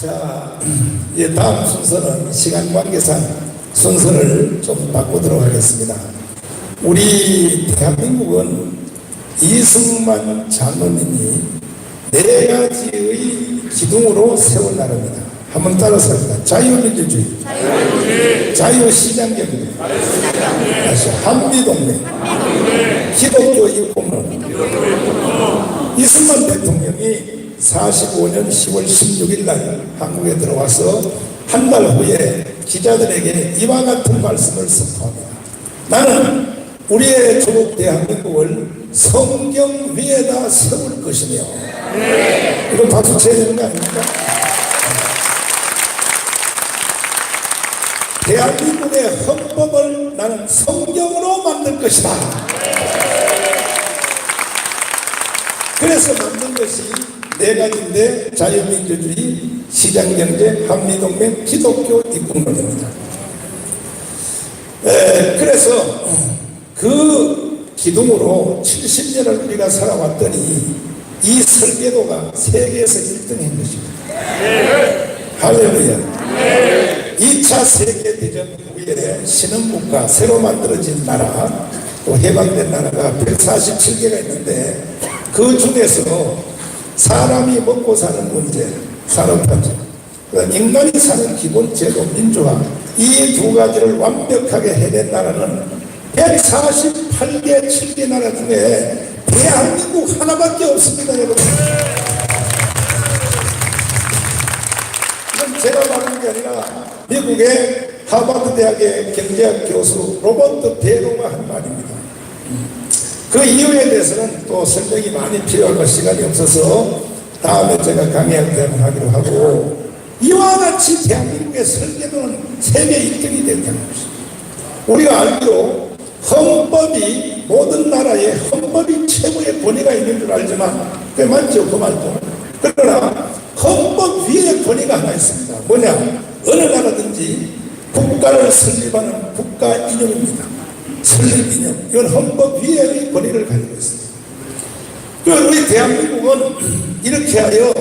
자, 이제 다음 순서는 시간 관계상 순서를 좀 바꾸도록 하겠습니다. 우리 대한민국은 이승만 장로님이 4가지의 기둥으로 세운 나라입니다. 한번 따라서 합니다. 자유민주주의, 자유시장경제, 다시 한미동맹, 기독교 이국론. 이승만 대통령이 45년 10월 16일 날 한국에 들어와서 한 달 후에 기자들에게 이와 같은 말씀을 선포합니다. 나는 우리의 조국 대한민국을 성경 위에다 세울 것이며. 이거 박수 쳐야 되는 거 아닙니까? 대한민국의 헌법을 나는 성경으로 만들 것이다. 그래서 만든 것이 4가지인데 자유민주주의, 시장경제, 한미동맹, 기독교 이국론입니다. 그래서 그 기둥으로 70년을 우리가 살아왔더니 이 설계도가 세계에서 1등인 것입니다. 할렐루야. 2차 세계대전 후에 신흥국가, 새로 만들어진 나라, 또 해방된 나라가 147개가 있는데 그 중에서 사람이 먹고 사는 문제, 산업화제, 인간이 사는 기본 제도, 민주화, 이 2가지를 완벽하게 해낸 나라는 148개, 7개 나라 중에 대한민국 하나밖에 없습니다, 여러분. 이건 제가 말하는 게 아니라 미국의 하버드 대학의 경제학 교수 로버트 베로가 한 말입니다. 그 이유에 대해서는 또 설명이 많이 필요하고 시간이 없어서 다음에 제가 강의할 때 하기로 하고, 이와 같이 대한민국의 설계도는 세계 1등이 됐다는 것입니다. 우리가 알기로 헌법이, 모든 나라에 헌법이 최고의 권위가 있는 줄 알지만 그게 맞죠, 그 말도. 그러나 헌법 위에 권위가 하나 있습니다. 뭐냐? 어느 나라든지 국가를 설립하는 국가 이념입니다. 설립 이념, 이건 헌법 위의 권위를 가지고 있습니다. 우리 대한민국은 이렇게 하여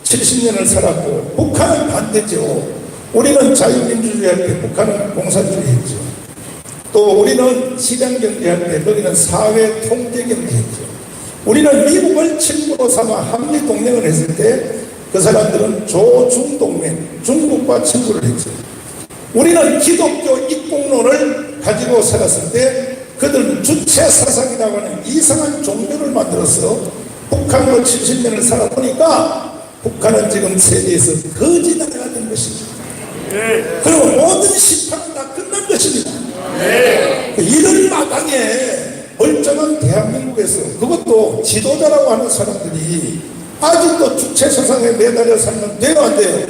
70년을 살았고, 북한은 반대죠. 우리는 자유민주주의 할 때 북한은 공산주의 했죠. 또 우리는 시장경제 할 때 거기는 사회통제경제 했죠. 우리는 미국을 친구로 삼아 한미동맹을 했을 때 그 사람들은 조중동맹, 중국과 친구를 했죠. 우리는 기독교 입국론을 가지고 살았을 때 그들은 주체사상이라고 하는 이상한 종교를 만들어서 북한으로 70년을 살아보니까 북한은 지금 세계에서 거지 나라가 된 것입니다. 그리고 모든 심판은 다 끝난 것입니다. 이런 마당에 멀쩡한 대한민국에서, 그것도 지도자라고 하는 사람들이 아직도 주체사상에 매달려 살면 돼요, 안 돼요?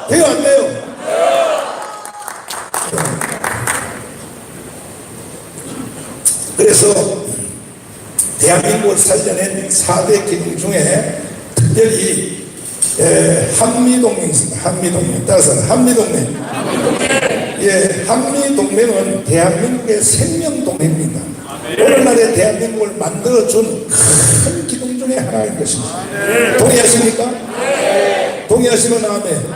돼요, 안 돼요? 그래서 대한민국을 살려낸 4대 기둥 중에 특별히 한미동맹이 있습니다. 한미동맹. 따라서 한미동맹. 예, 한미동맹은 대한민국의 생명동맹입니다. 오늘날의 대한민국을 만들어준 큰 기둥 중에 하나인 것입니다. 동의하십니까? 동의하시면 아멘.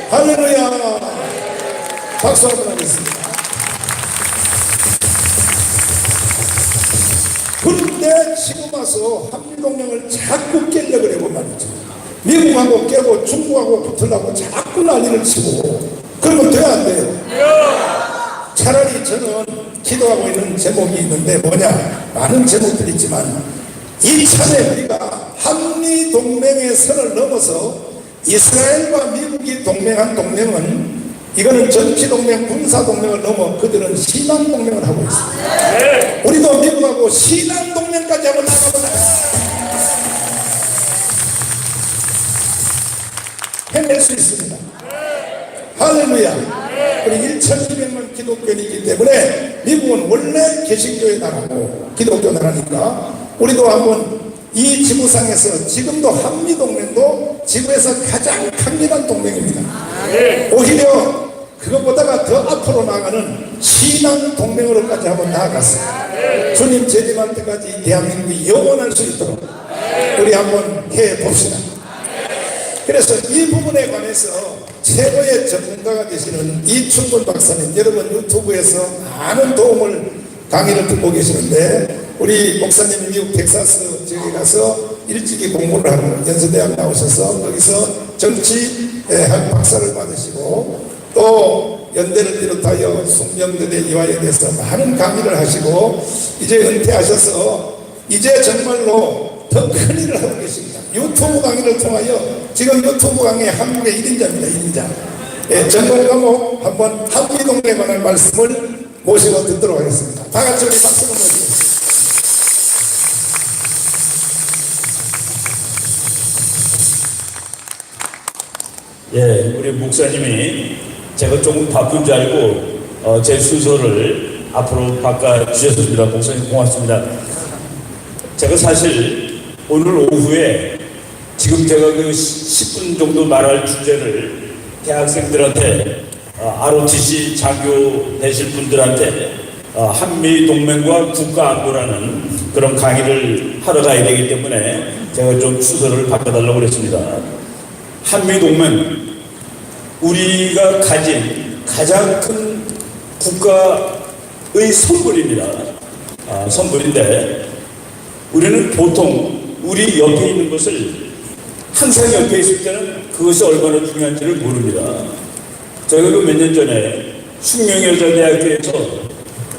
할렐루야. 박수 한번 하겠습니다. 그런데 지금 와서 한미동맹을 자꾸 깨려고 그러고 말이죠. 미국하고 깨고 중국하고 붙으려고 자꾸 난리를 치고, 그러면 돼야 안 돼요? 차라리 저는 기도하고 있는 제목이 있는데, 뭐냐? 많은 제목들이 있지만 이참에 우리가 한미동맹의 선을 넘어서 이스라엘과 미국이 동맹한 동맹은, 이거는 정치동맹, 군사동맹을 넘어 그들은 신앙동맹을 하고 있습니다. 우리도 미국하고 신앙동맹까지 한번 나가보자. 해낼 수 있습니다. 할렐루야. 우리 1200만 기독교인이기 때문에 미국은 원래 개신교의 나라고 기독교 나라니까 우리도 한번 이 지구상에서, 지금도 한미동맹도 지구에서 가장 강력한 동맹입니다. 오히려 그것보다가 더 앞으로 나가는 신앙동맹으로까지 한번 나아갔어요. 주님 재림할 때까지 대한민국이 영원할 수 있도록 우리 한번 해봅시다. 그래서 이 부분에 관해서 최고의 전문가가 되시는 이충근 박사님, 여러분 유튜브에서 많은 도움을 강의를 듣고 계시는데, 우리 목사님 미국 텍사스 지역에 가서 일찍이 공부를 하고 연세대학 나오셔서 거기서 정치학 박사를 받으시고, 또 연대를 비롯하여 숙명여대 이화에 대해서 많은 강의를 하시고 이제 은퇴하셔서 이제 정말로 더 큰 일을 하고 계십니다. 유튜브 강의를 통하여 지금 유튜브 강의 한국의 1인자입니다. 1인자. 예, 전공 과목 한번 한미동맹에 관한 말씀을 모시고 듣도록 하겠습니다. 다 같이 우리 박수 한번 드리겠습니다. 예, 우리 목사님이 제가 조금 바쁜 줄 알고 제 순서를 앞으로 바꿔주셨습니다. 목사님 고맙습니다. 제가 사실 오늘 오후에 지금 제가 그 10분 정도 말할 주제를 대학생들한테 ROTC 장교 되실 분들한테 한미동맹과 국가안보라는 그런 강의를 하러 가야 되기 때문에 제가 좀 순서를 바꿔달라고 그랬습니다. 한미동맹, 우리가 가진 가장 큰 국가의 선물입니다. 선물인데 우리는 보통 우리 옆에 있는 것을 항상 옆에 있을 때는 그것이 얼마나 중요한지를 모릅니다. 저희가 몇 년 전에 숙명여자대학교에서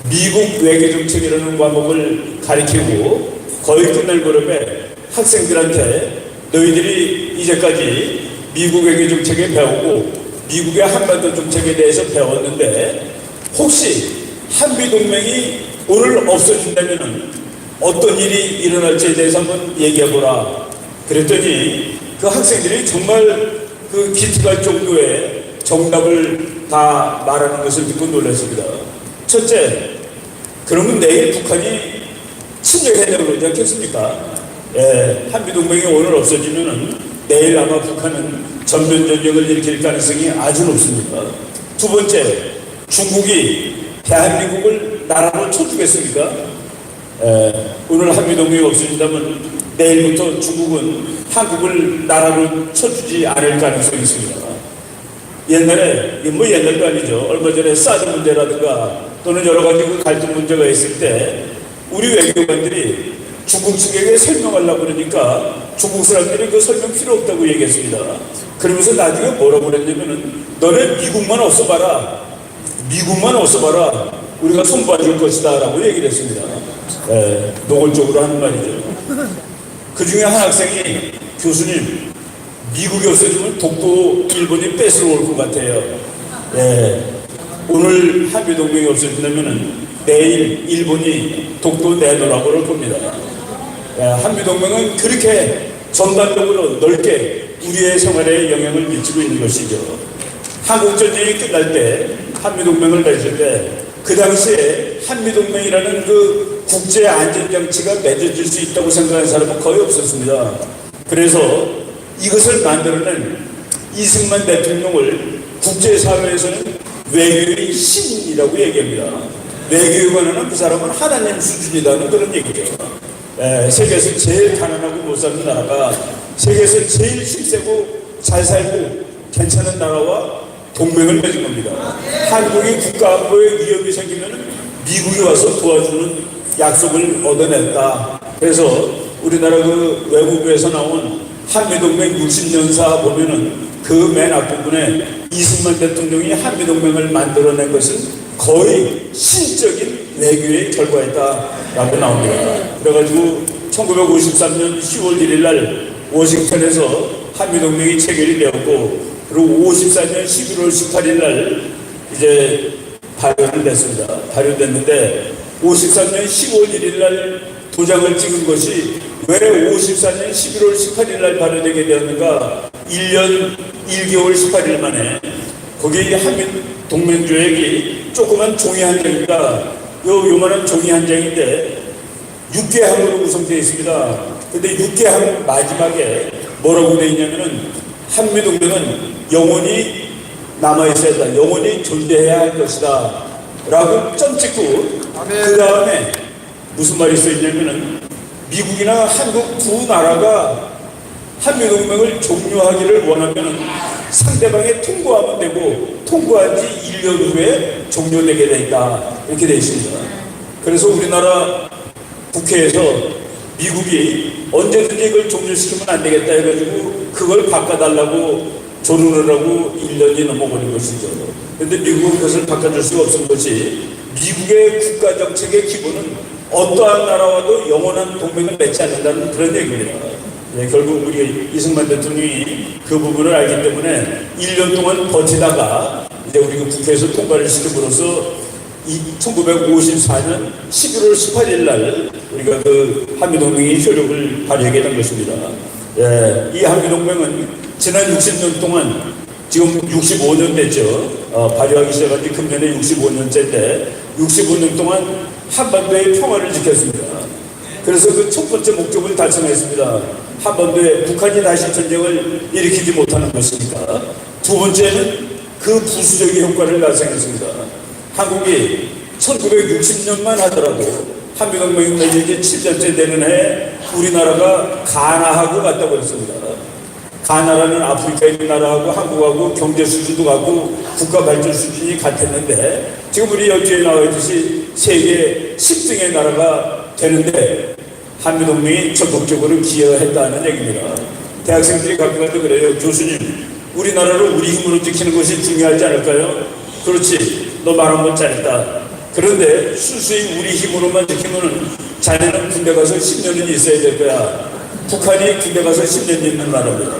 미국 외교정책이라는 과목을 가르치고 거의 끝날 무렵에 학생들한테 너희들이 이제까지 미국 외교정책에 배우고 미국의 한반도 정책에 대해서 배웠는데 혹시 한미동맹이 오늘 없어진다면 어떤 일이 일어날지에 대해서 한번 얘기해보라. 그랬더니 그 학생들이 정말 그 기특할 정도의 정답을 다 말하는 것을 듣고 놀랐습니다. 첫째, 그러면 내일 북한이 침략하려고 그러지 않겠습니까? 예, 한미동맹이 오늘 없어지면 내일 아마 북한은 전면전쟁을 일으킬 가능성이 아주 높습니다. 두 번째, 중국이 대한민국을 나라로 쳐주겠습니까? 오늘 한미동맹이 없어진다면 내일부터 중국은 한국을 나라로 쳐주지 않을 가능성이 있습니다. 옛날에, 옛날도 아니죠. 얼마 전에 사드 문제라든가 또는 여러 가지 그 갈등 문제가 있을 때 우리 외교관들이 중국 측에게 설명하려고 그러니까 중국 사람들이 그 설명 필요 없다고 얘기했습니다. 그러면서 나중에 뭐라고 그랬냐면은 너네 미국만 없어봐라. 미국만 없어봐라. 우리가 손봐줄 것이다 라고 얘기를 했습니다. 노골적으로 하는 말이죠. 그 중에 한 학생이 교수님, 미국이 없어지면 독도 일본이 뺏으러 올 것 같아요. 오늘 한미동맹이 없어진다면 내일 일본이 독도 내놓으라고 그럴 겁니다. 한미동맹은 그렇게 전반적으로 넓게 우리의 생활에 영향을 미치고 있는 것이죠. 한국전쟁이 끝날 때 한미동맹을 맺을 때 그 당시에 한미동맹이라는 그 국제안전장치가 맺어질 수 있다고 생각하는 사람은 거의 없었습니다. 그래서 이것을 만들어낸 이승만 대통령을 국제사회에서는 외교의 신이라고 얘기합니다. 외교에 관한 그 사람은 하나님 수준이라는 그런 얘기죠. 세계에서 제일 가난하고 못 사는 나라가 세계에서 제일 힘세고 잘 살고 괜찮은 나라와 동맹을 맺은 겁니다. 한국이 국가안보에 위협이 생기면 미국이 와서 도와주는 약속을 얻어냈다. 그래서 우리나라 그 외무부에서 나온 한미동맹 60년사 보면은 그 맨 앞부분에 이승만 대통령이 한미동맹을 만들어낸 것은 거의 신적인 외교의 결과였다라고 나옵니다. 그래가지고 1953년 10월 1일 날 워싱턴에서 한미동맹이 체결이 되었고 그리고 54년 11월 18일 날 이제 발효를 됐습니다. 발효됐는데 53년 10월 1일 날 도장을 찍은 것이 왜 54년 11월 18일 날 발효되게 되었는가? 1년 1개월 18일 만에 거기 한미동맹조약이 조그만 종이 한 장입니다. 요만한 종이 한 장인데 6개항으로 구성되어 있습니다. 근데 6개항 마지막에 뭐라고 되어 있냐면은 한미동맹은 영원히 남아있어야 한다. 영원히 존재해야 할 것이다. 라고 점 찍고 그 다음에 무슨 말이 써있냐면은 미국이나 한국 두 나라가 한미동맹을 종료하기를 원하면 상대방이 통보하면 되고 통보한 지 1년 후에 종료되게 돼 있다. 이렇게 되어 있습니다. 그래서 우리나라 국회에서 미국이 언제든지 이걸 종료시키면 안 되겠다 해가지고 그걸 바꿔달라고 조르를 하고 1년이 넘어버린 것이죠. 그런데 미국은 그것을 바꿔줄 수가 없은 것이 미국의 국가정책의 기본은 어떠한 나라와도 영원한 동맹을 맺지 않는다는 그런 얘기입니다. 결국 우리 이승만 대통령이 그 부분을 알기 때문에 1년 동안 버티다가 이제 우리 국회에서 통과를 시킴으로써 1954년 11월 18일 날 우리가 그 한미동맹이 효력을 발휘하게 된 것입니다. 이 한미동맹은 지난 60년 동안 지금 65년 됐죠. 발효하기 시작한 지 금년에 65년째인데 65년 동안 한반도의 평화를 지켰습니다. 그래서 그 첫 번째 목적을 달성했습니다. 한반도에 북한이 다시 전쟁을 일으키지 못하는 것입니다. 두 번째는 그 부수적인 효과를 달성했습니다. 한국이 1960년만 하더라도 한미동맹이 맺은 지 7년째 되는 해에 우리나라가 가나하고 같다고 했습니다. 가나라는 아프리카에 있는 나라하고 한국하고 경제 수준도 같고 국가 발전 수준이 같았는데 지금 우리 여기에 나와 있듯이 세계 10등의 나라가 되는데 한미동맹이 적극적으로 기여했다는 얘기입니다. 대학생들이 가끔 가도 그래요. 교수님, 우리나라를 우리 힘으로 지키는 것이 중요하지 않을까요? 그렇지, 너 말 한 번 잘했다. 그런데 수수히 우리 힘으로만 지키면 자네는 군대 가서 10년은 있어야 될 거야. 북한이 군대 가서 10년 있는 나라입니다.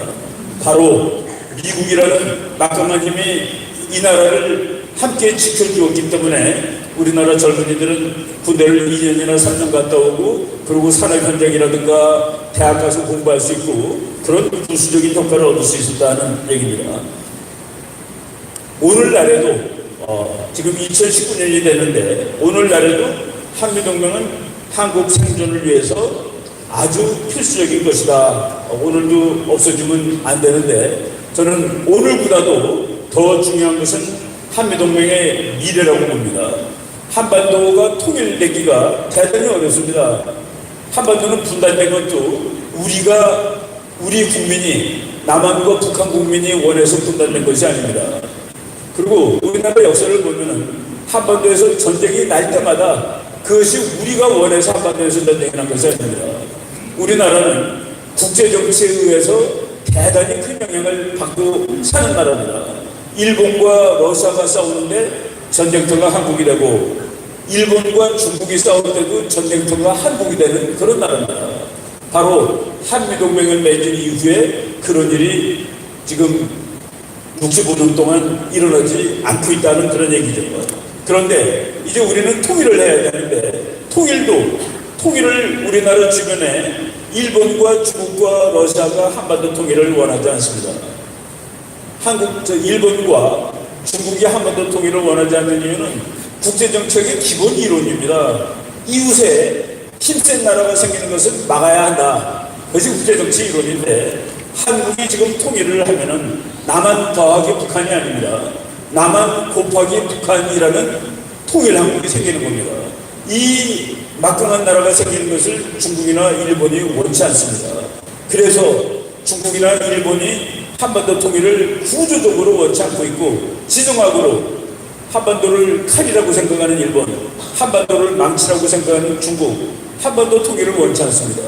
바로 미국이라는 막강한 힘이 이 나라를 함께 지켜주었기 때문에 우리나라 젊은이들은 군대를 2년이나 3년 갔다 오고 그리고 산업 현장이라든가 대학 가서 공부할 수 있고 그런 부수적인 효과를 얻을 수 있었다는 얘기입니다. 오늘날에도 지금 2019년이 되는데 오늘날에도 한미동맹은 한국 생존을 위해서 아주 필수적인 것이다. 오늘도 없어지면 안 되는데 저는 오늘보다도 더 중요한 것은 한미동맹의 미래라고 봅니다. 한반도가 통일되기가 대단히 어렵습니다. 한반도는 분단된 것도 우리 국민이 남한과 북한 국민이 원해서 분단된 것이 아닙니다. 그리고 우리나라 역사를 보면은 한반도에서 전쟁이 날 때마다 그것이 우리가 원해서 한반도에서 전쟁이 난 것이 아닙니다. 우리나라는 국제정치에 의해서 대단히 큰 영향을 받고 사는 나라입니다. 일본과 러시아가 싸우는데 전쟁터가 한국이 되고 일본과 중국이 싸울 때도 전쟁터가 한국이 되는 그런 나라입니다. 바로 한미동맹을 맺은 이후에 그런 일이 지금 65년 동안 일어나지 않고 있다는 그런 얘기죠. 그런데 이제 우리는 통일을 해야 되는데 통일을 우리나라 주변에 일본과 중국과 러시아가 한반도 통일을 원하지 않습니다. 일본과 중국이 한반도 통일을 원하지 않는 이유는 국제정책의 기본 이론입니다. 이웃에 힘센 나라가 생기는 것은 막아야 한다. 그것이 국제정치 이론인데 한국이 지금 통일을 하면은 남한 더하기 북한이 아닙니다. 남한 곱하기 북한이라는 통일 한국이 생기는 겁니다. 이 막강한 나라가 생기는 것을 중국이나 일본이 원치 않습니다. 그래서 중국이나 일본이 한반도 통일을 구조적으로 원치 않고 있고 지정학으로 한반도를 칼이라고 생각하는 일본, 한반도를 망치라고 생각하는 중국, 한반도 통일을 원치 않습니다.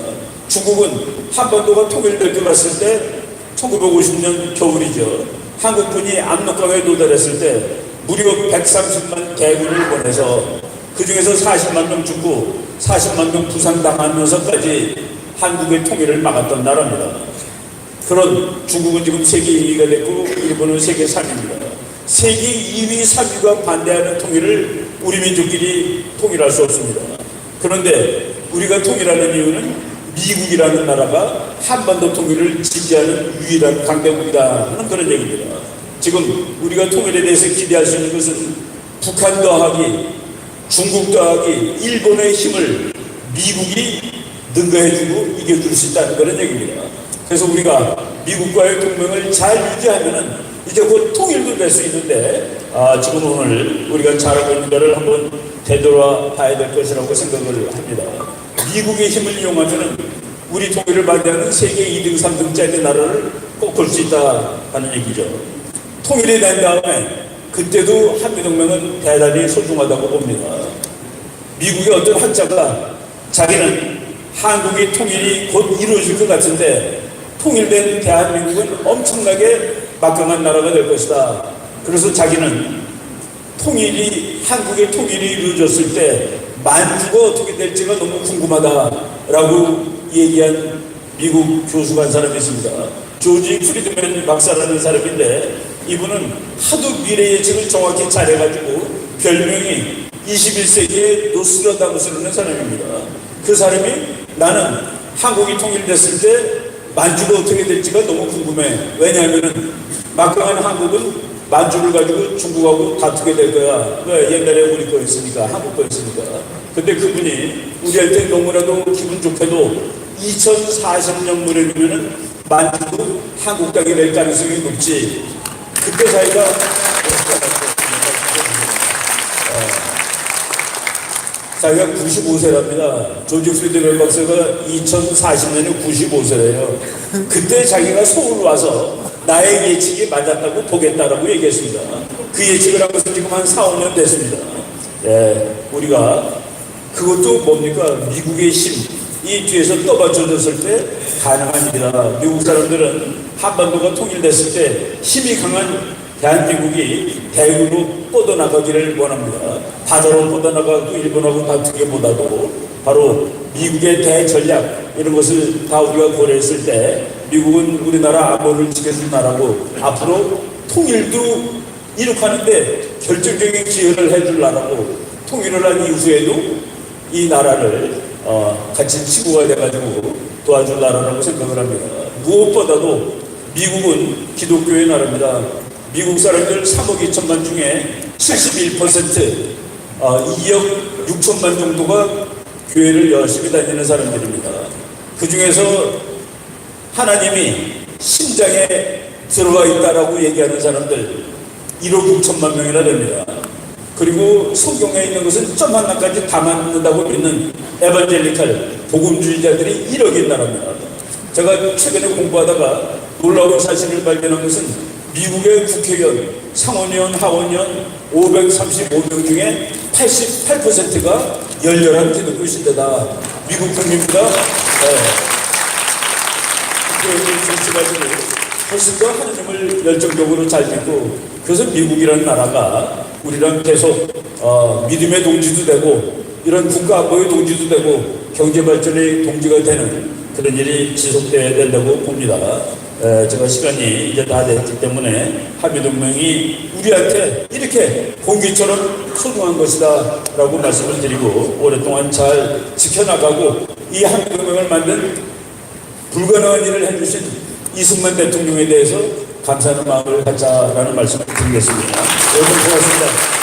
중국은 한반도가 통일될 것 같을 때 1950년 겨울이죠. 한국군이 압록강에 도달했을 때 무려 130만 대군을 보내서 그 중에서 40만 명 죽고 40만 명 부상당하면서까지 한국의 통일을 막았던 나라입니다. 그런 중국은 지금 세계 2위가 됐고 일본은 세계 3위입니다. 세계 2위, 3위가 반대하는 통일을 우리 민족끼리 통일할 수 없습니다. 그런데 우리가 통일하는 이유는 미국이라는 나라가 한반도 통일을 지지하는 유일한 강대국이다 하는 그런 얘기입니다. 지금 우리가 통일에 대해서 기대할 수 있는 것은 북한 더하기 중국 더하기 일본의 힘을 미국이 능가해주고 이겨줄 수 있다는 그런 얘기입니다. 그래서 우리가 미국과의 동맹을 잘 유지하면은 이제 곧 통일도 될 수 있는데 지금 오늘 우리가 잘하고 있는 것을 한번 되돌아 봐야 될 것이라고 생각을 합니다. 미국의 힘을 이용하면은 우리 통일을 반대하는 세계 2등, 3등짜리 나라를 꺾을 수 있다 하는 얘기죠. 통일이 된 다음에 그때도 한미동맹은 대단히 소중하다고 봅니다. 미국의 어떤 학자가 자기는 한국의 통일이 곧 이루어질 것 같은데 통일된 대한민국은 엄청나게 막강한 나라가 될 것이다. 그래서 자기는 한국의 통일이 이루어졌을 때 만주가 어떻게 될지가 너무 궁금하다라고 얘기한 미국 교수가 한 사람이 있습니다. 조지 프리드맨 박사라는 사람인데 이분은 하도 미래 예측을 정확히 잘해가지고 별명이 21세기의 노스트라다무스라는 사람입니다. 그 사람이 나는 한국이 통일됐을 때 만주가 어떻게 될지가 너무 궁금해. 왜냐하면 막강한 한국은 만주를 가지고 중국하고 다투게 될 거야. 왜? 옛날에 우리 거였으니까, 한국 거였으니까. 근데 그분이 우리한테 너무나도 기분 좋게도 2040년 무렵이면은 만주도 한국 땅이 될 가능성이 높지. 그때 사이가 자기가 95세랍니다. 조지 프리드맨 박사가 2040년에 95세래요. 그때 자기가 서울 와서 나의 예측이 맞았다고 보겠다라고 얘기했습니다. 그 예측을 한 것은 지금 한 4, 5년 됐습니다. 예, 우리가 그것도 뭡니까? 미국의 힘, 이 뒤에서 떠받쳐졌을 때 가능한 일이다. 미국 사람들은 한반도가 통일됐을 때 힘이 강한 대한민국이 대국으로 뻗어나가기를 원합니다. 바다로 뻗어나가고 일본하고 다투기보다도 바로 미국의 대전략 이런 것을 다 우리가 고려했을 때 미국은 우리나라 안보를 지켜준 나라고 앞으로 통일도 이룩하는데 결정적인 기여를 해줄 나라고 통일을 한 이후에도 이 나라를 같이 치고가 돼가지고 도와줄 나라라고 생각을 합니다. 무엇보다도 미국은 기독교의 나라입니다. 미국 사람들 3억 2천만 중에 71% 2억 6천만 정도가 교회를 열심히 다니는 사람들입니다. 그 중에서 하나님이 심장에 들어가 있다라고 얘기하는 사람들 1억 6천만 명이나 됩니다. 그리고 성경에 있는 것은 점 하나까지 다 맞는다고 믿는 에반젤리칼 복음주의자들이 1억인 나라입니다. 제가 최근에 공부하다가 놀라운 사실을 발견한 것은 미국의 국회의원, 상원의원, 하원의원 535명 중에 88%가 열렬한 기독교 신자다. 미국 국민보다 국회의원을 정치가지고 훨씬 더 하나님을 열정적으로 잘 믿고 그래서 미국이라는 나라가 우리랑 계속 믿음의 동지도 되고 이런 국가안보의 동지도 되고 경제발전의 동지가 되는 그런 일이 지속돼야 된다고 봅니다. 제가 시간이 이제 다 됐기 때문에 한미동맹이 우리한테 이렇게 공기처럼 소중한 것이다 라고 말씀을 드리고 오랫동안 잘 지켜나가고 이 한미동맹을 만든 불가능한 일을 해주신 이승만 대통령에 대해서 감사하는 마음을 갖자라는 말씀을 드리겠습니다. 여러분 고맙습니다.